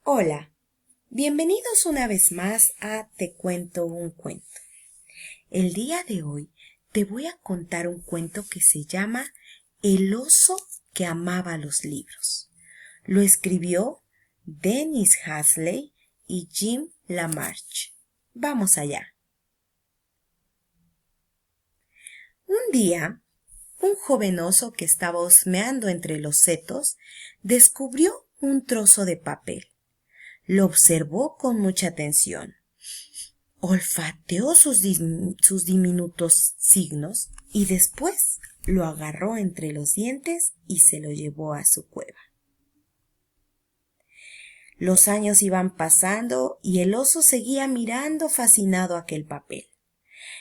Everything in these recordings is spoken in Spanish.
Hola, bienvenidos una vez más a Te cuento un cuento. El día de hoy te voy a contar un cuento que se llama El oso que amaba los libros. Lo escribió Dennis Hasley y Jim LaMarche. Vamos allá. Un día, un joven oso que estaba husmeando entre los setos descubrió un trozo de papel. Lo observó con mucha atención. Olfateó sus diminutos signos y después lo agarró entre los dientes y se lo llevó a su cueva. Los años iban pasando y el oso seguía mirando fascinado aquel papel.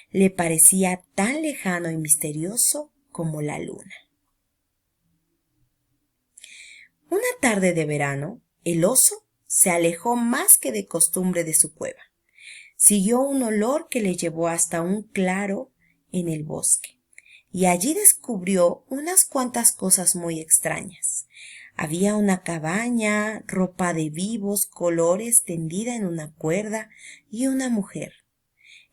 Le parecía tan lejano y misterioso como la luna. Una tarde de verano, el oso se alejó más que de costumbre de su cueva. Siguió un olor que le llevó hasta un claro en el bosque, y allí descubrió unas cuantas cosas muy extrañas. Había una cabaña, ropa de vivos colores tendida en una cuerda y una mujer.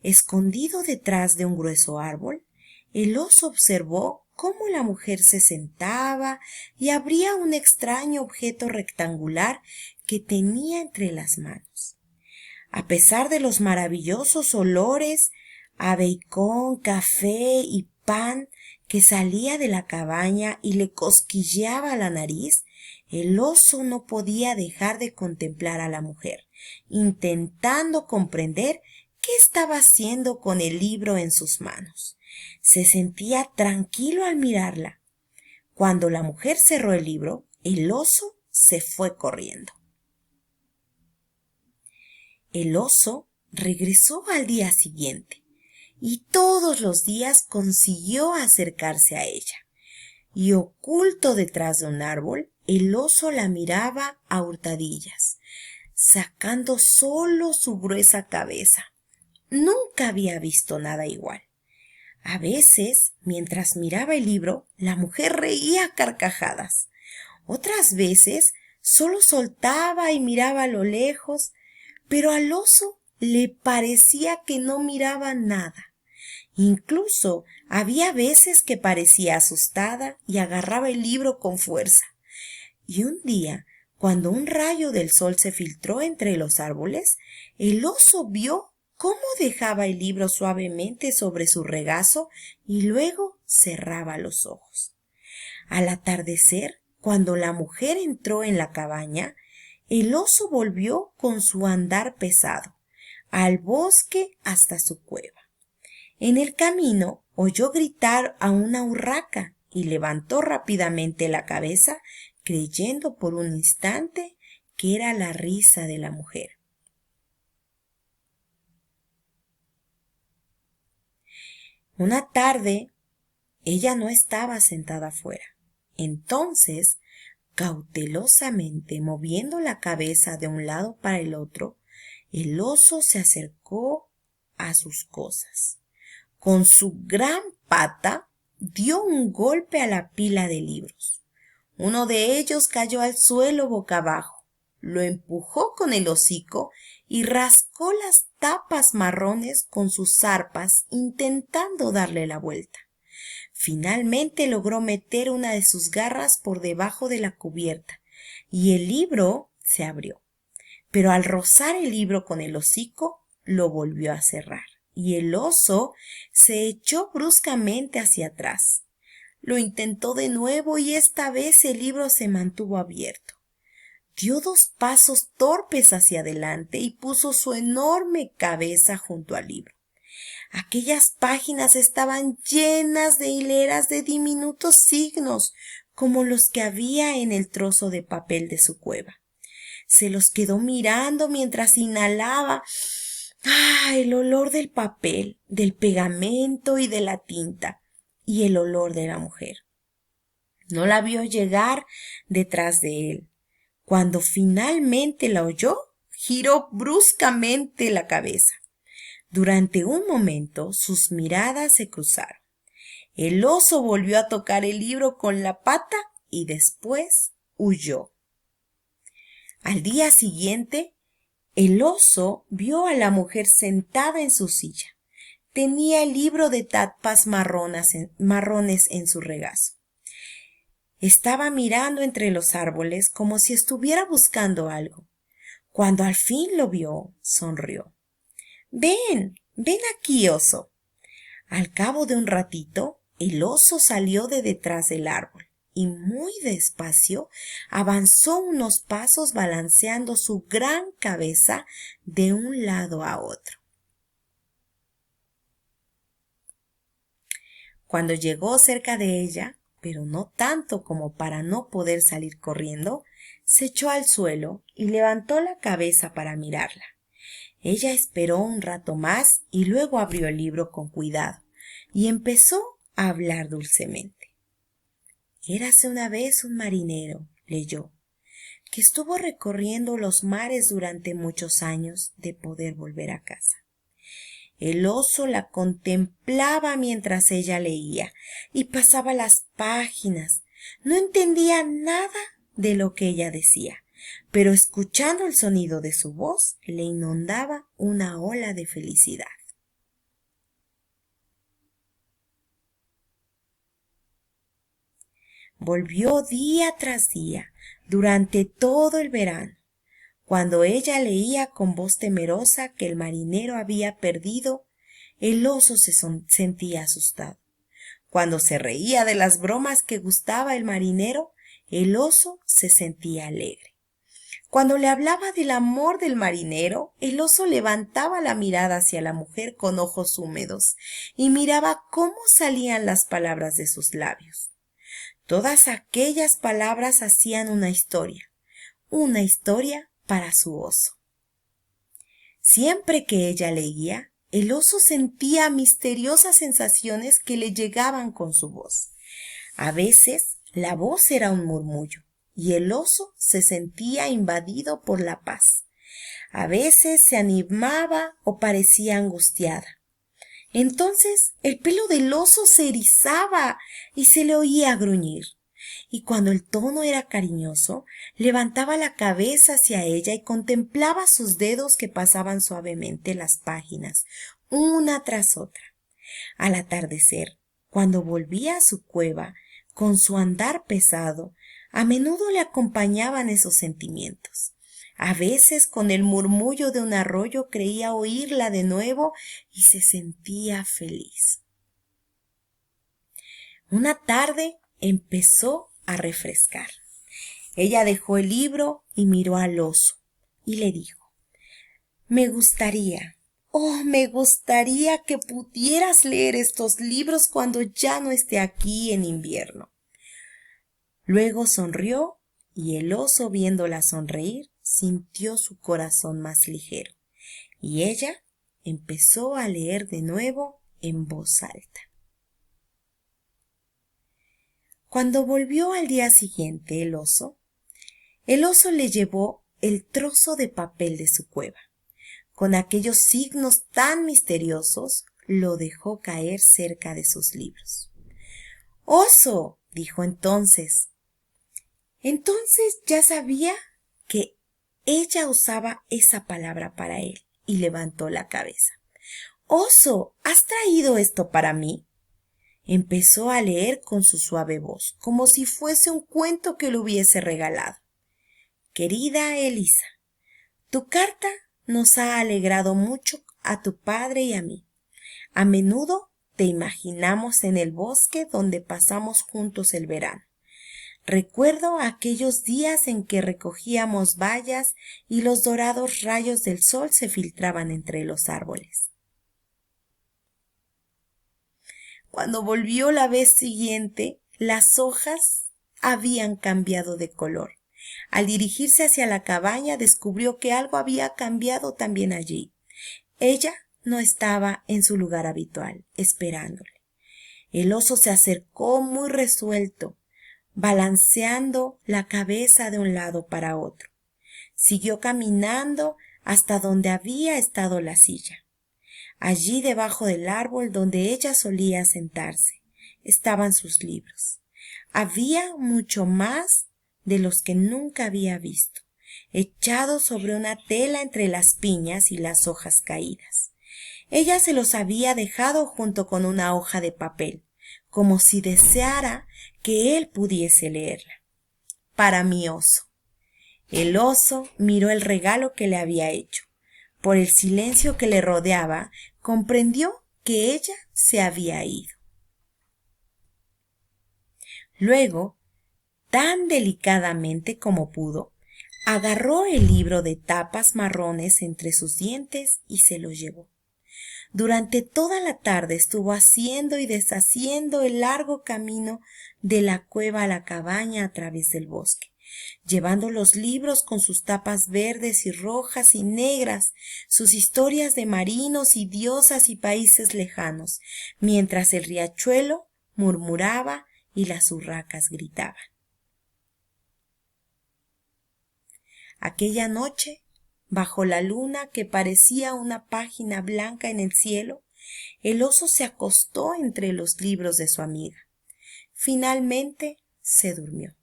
Escondido detrás de un grueso árbol, el oso observó cómo la mujer se sentaba y abría un extraño objeto rectangular que tenía entre las manos. A pesar de los maravillosos olores a bacon, café y pan que salía de la cabaña y le cosquilleaba la nariz, el oso no podía dejar de contemplar a la mujer, intentando comprender qué estaba haciendo con el libro en sus manos. Se sentía tranquilo al mirarla. Cuando la mujer cerró el libro, el oso se fue corriendo. El oso regresó al día siguiente y todos los días consiguió acercarse a ella. Y oculto detrás de un árbol, el oso la miraba a hurtadillas, sacando solo su gruesa cabeza. Nunca había visto nada igual. A veces, mientras miraba el libro, la mujer reía a carcajadas. Otras veces, solo soltaba y miraba a lo lejos, pero al oso le parecía que no miraba nada. Incluso había veces que parecía asustada y agarraba el libro con fuerza. Y un día, cuando un rayo del sol se filtró entre los árboles, el oso vio cómo dejaba el libro suavemente sobre su regazo y luego cerraba los ojos. Al atardecer, cuando la mujer entró en la cabaña, el oso volvió con su andar pesado al bosque hasta su cueva. En el camino oyó gritar a una urraca y levantó rápidamente la cabeza, creyendo por un instante que era la risa de la mujer. Una tarde, ella no estaba sentada afuera. Entonces, cautelosamente moviendo la cabeza de un lado para el otro, el oso se acercó a sus cosas. Con su gran pata dio un golpe a la pila de libros. Uno de ellos cayó al suelo boca abajo. Lo empujó con el hocico y rascó las tapas marrones con sus zarpas, intentando darle la vuelta. Finalmente logró meter una de sus garras por debajo de la cubierta y el libro se abrió. Pero al rozar el libro con el hocico, lo volvió a cerrar y el oso se echó bruscamente hacia atrás. Lo intentó de nuevo y esta vez el libro se mantuvo abierto. Dio 2 pasos torpes hacia adelante y puso su enorme cabeza junto al libro. Aquellas páginas estaban llenas de hileras de diminutos signos, como los que había en el trozo de papel de su cueva. Se los quedó mirando mientras inhalaba el olor del papel, del pegamento y de la tinta, y el olor de la mujer. No la vio llegar detrás de él. Cuando finalmente la oyó, giró bruscamente la cabeza. Durante un momento sus miradas se cruzaron. El oso volvió a tocar el libro con la pata y después huyó. Al día siguiente, el oso vio a la mujer sentada en su silla. Tenía el libro de tapas marrones en su regazo. Estaba mirando entre los árboles como si estuviera buscando algo. Cuando al fin lo vio, sonrió. Ven, ven aquí, oso. Al cabo de un ratito, el oso salió de detrás del árbol y muy despacio avanzó unos pasos balanceando su gran cabeza de un lado a otro. Cuando llegó cerca de ella, pero no tanto como para no poder salir corriendo, se echó al suelo y levantó la cabeza para mirarla. Ella esperó un rato más y luego abrió el libro con cuidado y empezó a hablar dulcemente. Érase una vez un marinero, leyó, que estuvo recorriendo los mares durante muchos años de poder volver a casa. El oso la contemplaba mientras ella leía y pasaba las páginas. No entendía nada de lo que ella decía, pero escuchando el sonido de su voz le inundaba una ola de felicidad. Volvió día tras día durante todo el verano. Cuando ella leía con voz temerosa que el marinero había perdido, el oso se sentía asustado. Cuando se reía de las bromas que gustaba el marinero, el oso se sentía alegre. Cuando le hablaba del amor del marinero, el oso levantaba la mirada hacia la mujer con ojos húmedos y miraba cómo salían las palabras de sus labios. Todas aquellas palabras hacían una historia para su oso. Siempre que ella leía, el oso sentía misteriosas sensaciones que le llegaban con su voz. A veces la voz era un murmullo y el oso se sentía invadido por la paz. A veces se animaba o parecía angustiada. Entonces el pelo del oso se erizaba y se le oía gruñir. Y cuando el tono era cariñoso, levantaba la cabeza hacia ella y contemplaba sus dedos que pasaban suavemente las páginas, una tras otra. Al atardecer, cuando volvía a su cueva, con su andar pesado, a menudo le acompañaban esos sentimientos. A veces, con el murmullo de un arroyo, creía oírla de nuevo y se sentía feliz. Una tarde empezó a refrescar. Ella dejó el libro y miró al oso y le dijo: me gustaría que pudieras leer estos libros cuando ya no esté aquí en invierno. Luego sonrió y el oso, viéndola sonreír, sintió su corazón más ligero y ella empezó a leer de nuevo en voz alta. Cuando volvió al día siguiente el oso le llevó el trozo de papel de su cueva. Con aquellos signos tan misteriosos, lo dejó caer cerca de sus libros. «Oso», dijo entonces ya sabía que ella usaba esa palabra para él y levantó la cabeza. «Oso, ¿has traído esto para mí?». Empezó a leer con su suave voz, como si fuese un cuento que le hubiese regalado. «Querida Elisa, tu carta nos ha alegrado mucho a tu padre y a mí. A menudo te imaginamos en el bosque donde pasamos juntos el verano. Recuerdo aquellos días en que recogíamos bayas y los dorados rayos del sol se filtraban entre los árboles. Cuando volvió la vez siguiente, las hojas habían cambiado de color. Al dirigirse hacia la cabaña, descubrió que algo había cambiado también allí. Ella no estaba en su lugar habitual, esperándole. El oso se acercó muy resuelto, balanceando la cabeza de un lado para otro. Siguió caminando hasta donde había estado la silla. Allí, debajo del árbol donde ella solía sentarse, estaban sus libros. Había mucho más de los que nunca había visto. echado sobre una tela entre las piñas y las hojas caídas. Ella se los había dejado junto con una hoja de papel, como si deseara que él pudiese leerla. Para mi oso. El oso miró el regalo que le había hecho. Por el silencio que le rodeaba, comprendió que ella se había ido. Luego, tan delicadamente como pudo, agarró el libro de tapas marrones entre sus dientes y se lo llevó. Durante toda la tarde estuvo haciendo y deshaciendo el largo camino de la cueva a la cabaña a través del bosque, llevando los libros con sus tapas verdes y rojas y negras, sus historias de marinos y diosas y países lejanos, mientras el riachuelo murmuraba y las urracas gritaban. Aquella noche, bajo la luna que parecía una página blanca en el cielo, el oso se acostó entre los libros de su amiga. Finalmente se durmió.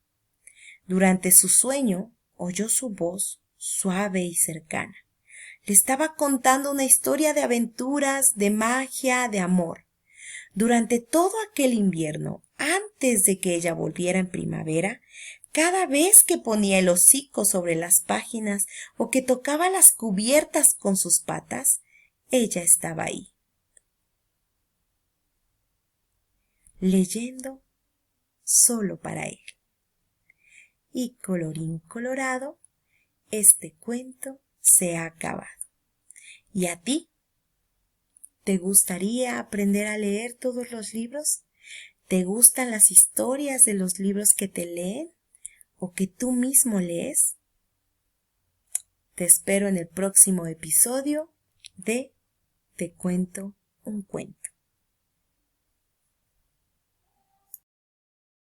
Durante su sueño oyó su voz suave y cercana. Le estaba contando una historia de aventuras, de magia, de amor. Durante todo aquel invierno, antes de que ella volviera en primavera, cada vez que ponía el hocico sobre las páginas o que tocaba las cubiertas con sus patas, ella estaba ahí, leyendo solo para él. Y colorín colorado, este cuento se ha acabado. ¿Y a ti? ¿Te gustaría aprender a leer todos los libros? ¿Te gustan las historias de los libros que te leen o que tú mismo lees? Te espero en el próximo episodio de Te cuento un cuento.